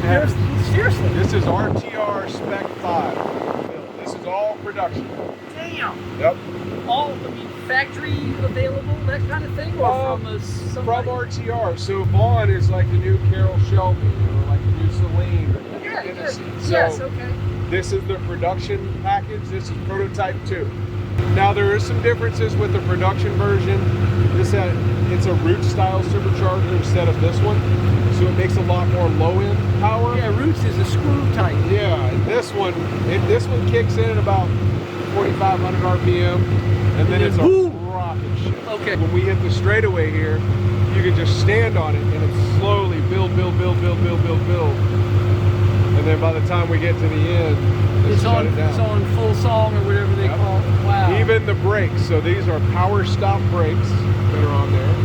Seriously? This is RTR Spec 5. This is all production. Damn. Yep. All, I mean, factory available, that kind of thing, or from RTR. So Vaughn is like the new Carroll Shelby, or like the new Celine. Yeah, Tennessee. so, yes, okay. This is the production package. This is prototype 2. Now there is some differences with the production version. It's a Roots style supercharger instead of this one, so it makes a lot more low end power. Yeah, Roots is a screw type. Yeah, and this one kicks in at about 4,500 RPM, and then it's a rocket ship. Okay. When we hit the straightaway here, you can just stand on it, and it slowly build, and then by the time we get to the end, it's on full song or whatever they call it. Wow. Even the brakes. So these are power stop brakes that are on there.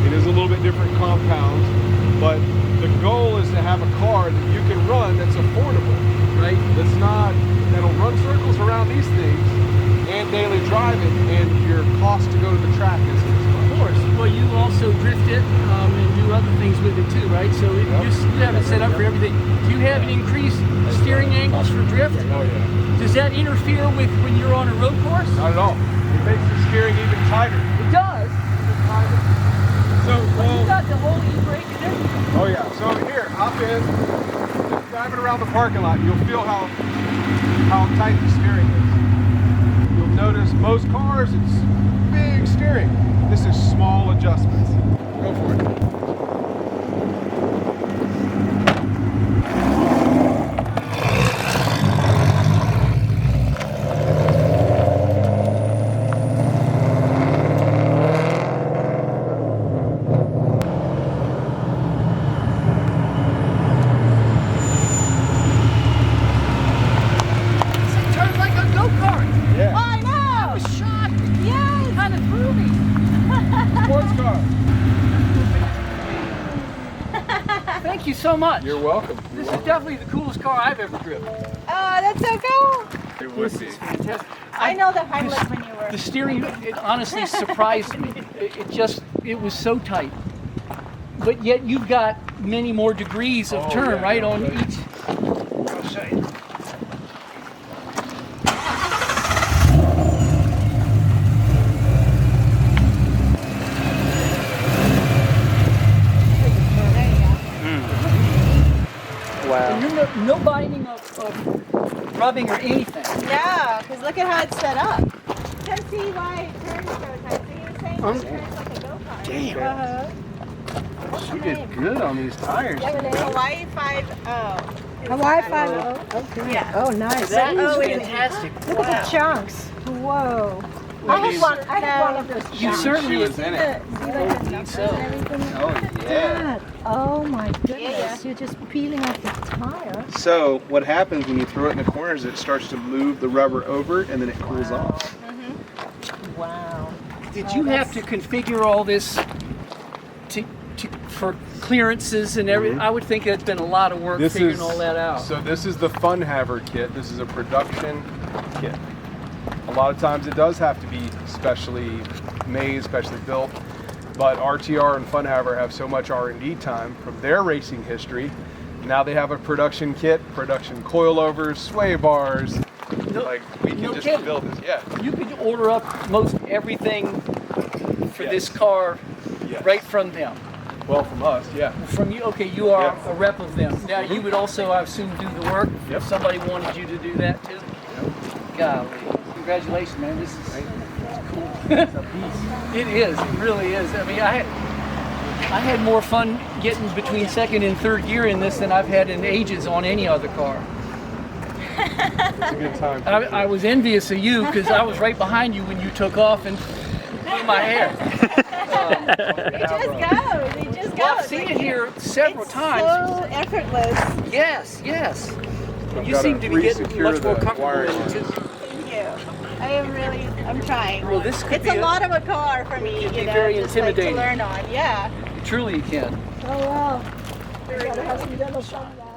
It is a little bit different compounds, but the goal is to have a car that you can run that's affordable, right? That'll run circles around these things and daily drive it, and your cost to go to the track is much. Of course. Well, you also drift it and do other things with it too, right? So you have it set up for everything. Do you have it increased steering angles for drift? Oh yeah. Does that interfere with when you're on a road course? Not at all. It makes the steering even tighter. It does. So you got the whole e-brake and everything. Oh yeah. So here, hop in, just driving around the parking lot, you'll feel how tight the steering is. You'll notice most cars, it's big steering. This is small adjustments. Go for it. Thank you so much. You're welcome. This is definitely the coolest car I've ever driven. Oh, that's so cool. It would be. Fantastic. I know the Heimlich maneuver. The steering, it honestly surprised me. It was so tight. But yet you've got many more degrees of turn, right, on each. I'll show you. Wow. And you're no binding of rubbing or anything. No, because look at how it's set up. You can see why it turns so tight. So you're saying it turns like a go-kart. Damn. She did good on these tires. Hawaii 5.0. Hawaii 5.0. Okay. Yeah. Oh, nice. That is it is. fantastic. Look at the chunks. Whoa. I had one of those chunks. You certainly was in it. Oh, yeah. Oh my goodness. You're just peeling off the tire. So what happens when you throw it in the corners, it starts to move the rubber over and then it cools off. Wow. Did you have to configure all this for clearances and everything? I would think it's been a lot of work figuring all that out. So this is the Fun Haver kit. This is a production kit. A lot of times it does have to be specially made, specially built, but RTR and Fun Haver have so much R&D time from their racing history. Now they have a production kit, production coilovers, sway bars. Like we can just build this. Yeah. You could order up most everything for this car right from them. Well, from us, yeah. From you, okay, you are a rep of them. Now you would also, I assume, do the work if somebody wanted you to do that too. Golly. Congratulations, man. This is cool. It is. It really is. I mean, I had more fun getting between second and third gear in this than I've had in ages on any other car. It's a good time. I was envious of you because I was right behind you when you took off and blew my hair. They just go. They just go. Well, I've seen it here several times. So effortless. Yes, yes. And you seem to be getting much more comfortable with it too. Thank you. I am really, I'm trying. Well, this could it's be a lot of a car for me, could you be know, very just intimidating. like to learn on. Yeah. Truly you can. Oh, wow. You gotta have some demos on that.